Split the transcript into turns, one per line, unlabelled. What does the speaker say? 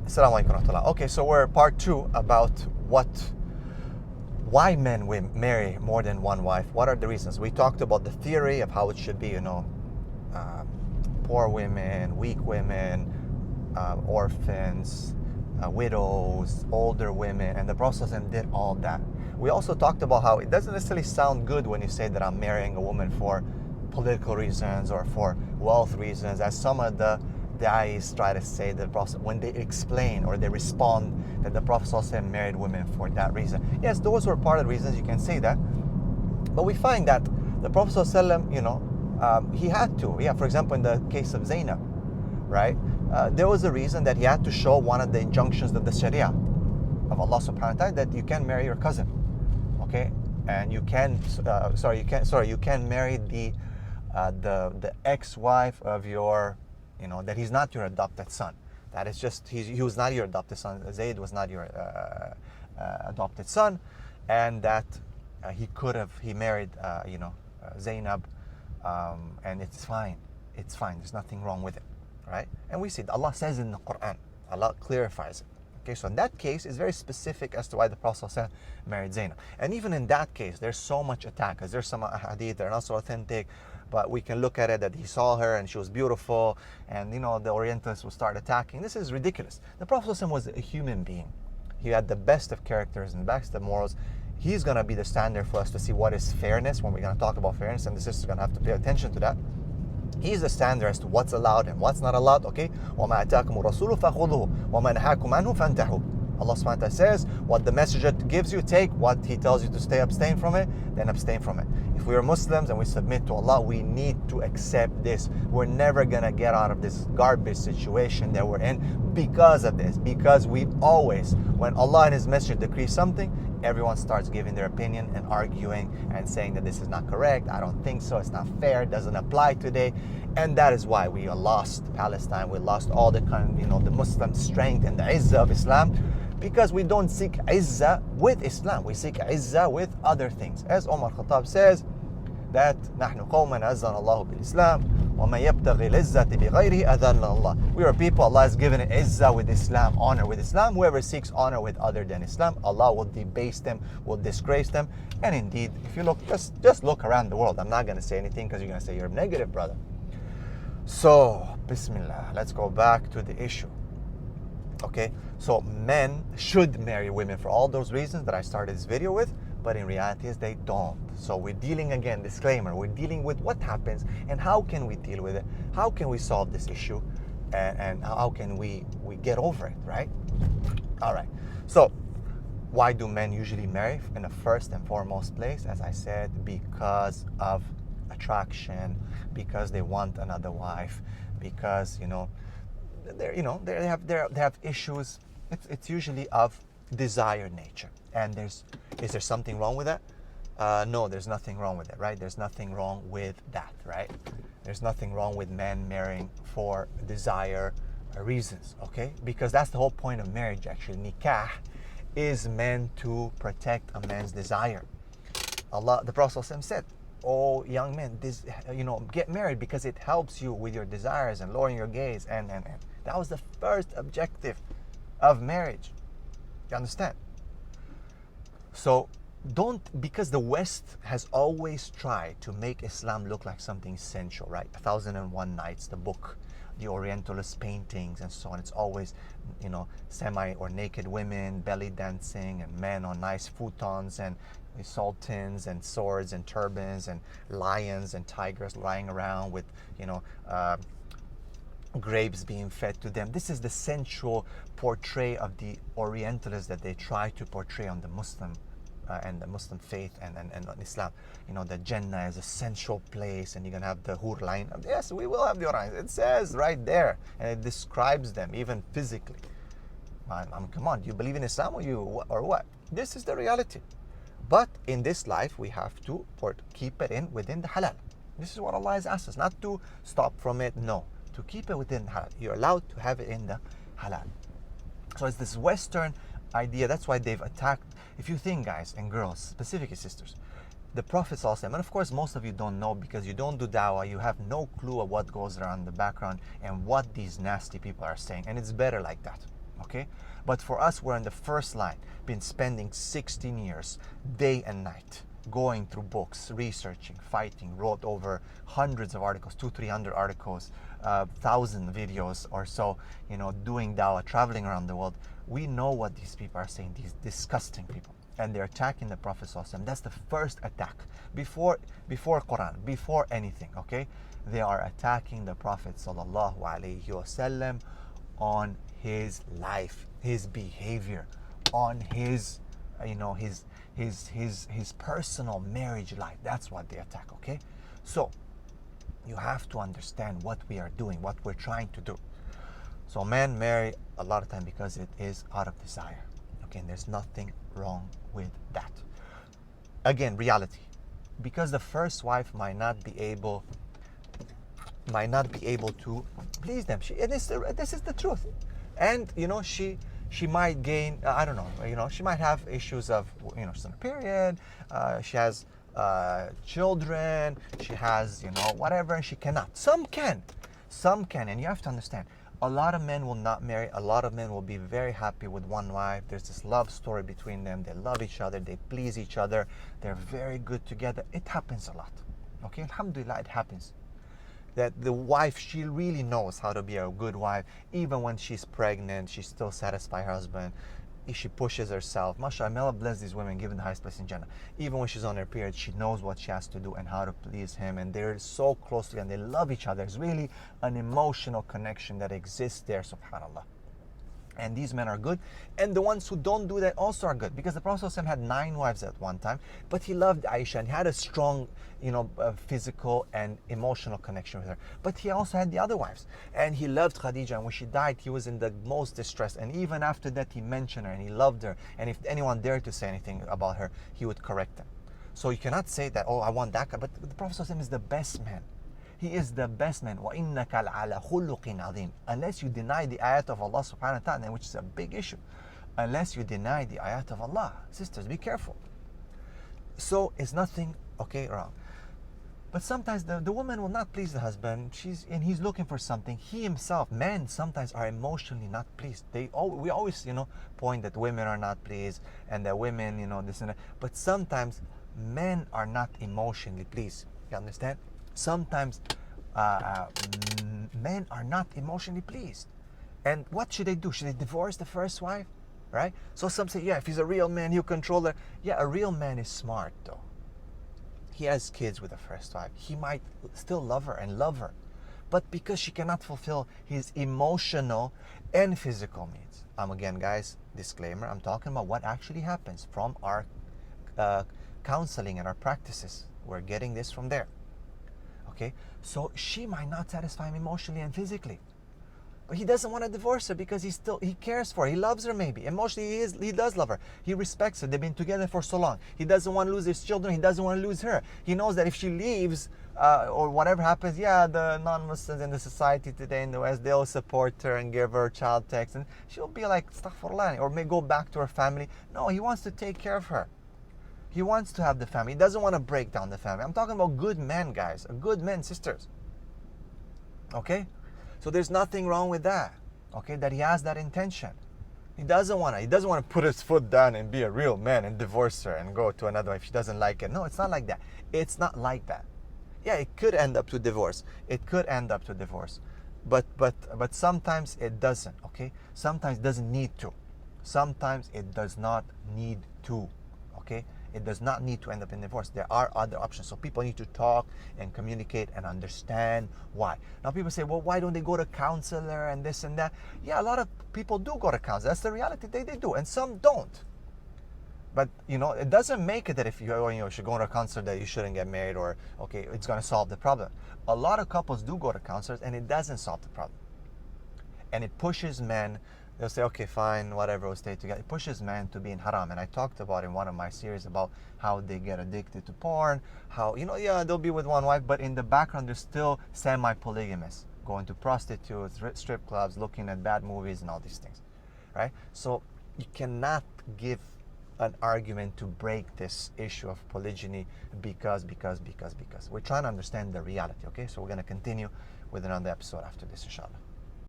Assalamu alaikum wa rahmatullah. Okay, so we're part 2 about why men will marry more than one wife. What are the reasons? We talked about the theory of how it should be, poor women, weak women, orphans, widows, older women, and the Prophet did all that. We also talked about how it doesn't necessarily sound good when you say that I'm marrying a woman for political reasons or for wealth reasons, as some of the da'is try to say that the Prophet, when they explain or they respond that the Prophet married women for that reason. Yes, those were part of the reasons, you can say that. But we find that the Prophet he had to. Yeah, for example, in the case of Zainab, right? There was a reason that he had to show one of the injunctions of the Sharia of Allah subhanahu wa ta'ala, that you can marry your cousin. Okay? And you can marry the ex-wife of your, that he's not your adopted son. That is just, he was not your adopted son. Zayd was not your adopted son, and that he married, Zainab, and it's fine. It's fine. There's nothing wrong with it, right? And we see Allah says in the Quran, Allah clarifies it. Okay, so in that case, it's very specific as to why the Prophet married Zainab. And even in that case, there's so much attack, because there's some hadith that are not so authentic, but we can look at it that he saw her and she was beautiful, and the Orientalists will start attacking. This is ridiculous. The Prophet was a human being. He had the best of characters and the best of morals. He's going to be the standard for us to see what is fairness when we're going to talk about fairness, and the sisters are going to have to pay attention to that. He's the standard as to what's allowed and what's not allowed, okay? وَمَا أَتَاكُمُ الرَّسُولُ فَخُذُوهُ وَمَا نَهَاكُمْ عَنْهُ فَانْتَهُوا. Allah subhanahu wa ta'ala says, what the messenger gives you, take. What he tells you to abstain from it, then abstain from it. If we are Muslims and we submit to Allah, we need to accept this. We're never going to get out of this garbage situation that we're in because of this. Because we always, when Allah and His messenger decree something, everyone starts giving their opinion and arguing and saying that this is not correct, I don't think so, it's not fair, it doesn't apply today. And that is why we lost Palestine, we lost all the the Muslim strength and the izzah of Islam, because we don't seek izzah with Islam, we seek izzah with other things. As Umar Khattab says, that نحن قوما عزنا الله بالإسلام وما يبتغي العزة بغيره أذل الله. We are people, Allah has given izzah with Islam, honor with Islam. Whoever seeks honor with other than Islam, Allah will debase them, will disgrace them. And indeed, if you look, just look around the world. I'm not going to say anything because you're going to say you're negative, brother. So, Bismillah, let's go back to the issue. Okay, so men should marry women for all those reasons that I started this video with, but in reality they don't. So we're dealing, again, disclaimer, we're dealing with what happens and how can we deal with it, how can we solve this issue, and how can we get over it, right? All right, so why do men usually marry in the first and foremost place? As I said, because of attraction, because they want another wife, because they have issues. It's usually of desired nature. And is there something wrong with that? No, there's nothing wrong with it, right? There's nothing wrong with that, right? There's nothing wrong with men marrying for desire reasons, okay? Because that's the whole point of marriage, actually. Nikah is meant to protect a man's desire. Allah, the Prophet said, "Oh, young men, get married because it helps you with your desires and lowering your gaze." And that was the first objective of marriage. You understand? So because the West has always tried to make Islam look like something sensual, right? 1001 Nights, the book, the Orientalist paintings and so on. It's always, semi or naked women belly dancing and men on nice futons and sultans and swords and turbans and lions and tigers lying around with, grapes being fed to them. This is the sensual portray of the Orientalists that they try to portray on the Muslim and the Muslim faith and on Islam. The Jannah is a sensual place, and you're going to have the Hur line. Yes, we will have the Orion. It says right there, and it describes them even physically. Come on, do you believe in Islam or what? This is the reality. But in this life, we have to keep it within the halal. This is what Allah has asked us, not to stop from it, no. To keep it within halal. You're allowed to have it in the halal. So it's this Western idea. That's why they've attacked. If you think, guys and girls, specifically sisters, the Prophet ﷺ, and of course most of you don't know because you don't do dawah, you have no clue of what goes around in the background and what these nasty people are saying, and it's better like that. okay? But for us, we're in the first line, been spending 16 years, day and night, going through books, researching, fighting, wrote over hundreds of articles, 200-300 articles, 1,000 videos or so, doing dawah, traveling around the world. We know what these people are saying, these disgusting people. And they're attacking the Prophet ﷺ. That's the first attack. Before Quran, before anything, okay? They are attacking the Prophet ﷺ on his life, his behavior, on his personal marriage life. That's what they attack, okay? So you have to understand what we are doing, what we're trying to do. So men marry a lot of time because it is out of desire. Okay, and there's nothing wrong with that. Again, reality. Because the first wife might not be able to please them. This is the truth. And she might gain, I don't know, she might have issues of, she's on a period, she has children, she has, whatever, and she cannot. Some can, and you have to understand, a lot of men will not marry, a lot of men will be very happy with one wife. There's this love story between them, they love each other, they please each other, they're very good together. It happens a lot, okay? Alhamdulillah, it happens. That the wife, she really knows how to be a good wife. Even when she's pregnant, she still satisfies her husband. She pushes herself. MashaAllah, may Allah bless these women, given the highest place in Jannah. Even when she's on her period, she knows what she has to do and how to please him. And they're so close together and they love each other. There's really an emotional connection that exists there, subhanAllah. And these men are good. And the ones who don't do that also are good. Because the Prophet ﷺ had 9 wives at one time. But he loved Aisha and he had a strong, physical and emotional connection with her. But he also had the other wives. And he loved Khadija. And when she died, he was in the most distress. And even after that, he mentioned her and he loved her. And if anyone dared to say anything about her, he would correct them. So you cannot say that, oh, I want that guy. But the Prophet ﷺ is the best man. He is the best man. وَإِنَّكَ لَعَلَى خُلُقٍ عَظِيمٍ. Unless you deny the ayat of Allah subhanahu wa ta'ala, which is a big issue. Unless you deny the ayat of Allah. Sisters, be careful. So it's nothing, wrong. But sometimes the woman will not please the husband. And he's looking for something. He himself, men sometimes are emotionally not pleased. We always, point that women are not pleased and that women, this and that. But sometimes men are not emotionally pleased. You understand? Sometimes men are not emotionally pleased. And what should they do? Should they divorce the first wife? Right? So some say, yeah, if he's a real man, he'll control her. Yeah, a real man is smart though. He has kids with the first wife. He might still love her and love her. But because she cannot fulfill his emotional and physical needs. Again, guys, disclaimer, I'm talking about what actually happens from our counseling and our practices. We're getting this from there. Okay, so she might not satisfy him emotionally and physically, but he doesn't want to divorce her because he cares for her. He loves her maybe emotionally. He does love her. He respects her. They've been together for so long. He doesn't want to lose his children. He doesn't want to lose her. He knows that if she leaves or whatever happens, the non-Muslims in the society today in the West, they'll support her and give her child tax, and she'll be like astaghfirullah, or may go back to her family. No, he wants to take care of her. He wants to have the family. He doesn't want to break down the family. I'm talking about good men, guys. Good men, sisters. Okay? So there's nothing wrong with that. Okay? That he has that intention. He doesn't want to put his foot down and be a real man and divorce her and go to another if she doesn't like it. No, it's not like that. It's not like that. Yeah, it could end up to divorce. But sometimes it doesn't, okay? Sometimes it doesn't need to. Sometimes it does not need to. Okay? It does not need to end up in divorce. There are other options. So people need to talk and communicate and understand why. Now people say, well, why don't they go to counselor and this and that? Yeah, a lot of people do go to counselor. That's the reality. They do. And some don't. But, it doesn't make it that if you should go to a counselor that you shouldn't get married or, okay, it's going to solve the problem. A lot of couples do go to counselors and it doesn't solve the problem. And it pushes men. They'll say, okay, fine, whatever, we'll stay together. It pushes men to be in haram. And I talked about in one of my series about how they get addicted to porn, how, they'll be with one wife, but in the background, they're still semi-polygamous, going to prostitutes, strip clubs, looking at bad movies and all these things, right? So you cannot give an argument to break this issue of polygyny because. We're trying to understand the reality, okay? So we're going to continue with another episode after this, inshallah.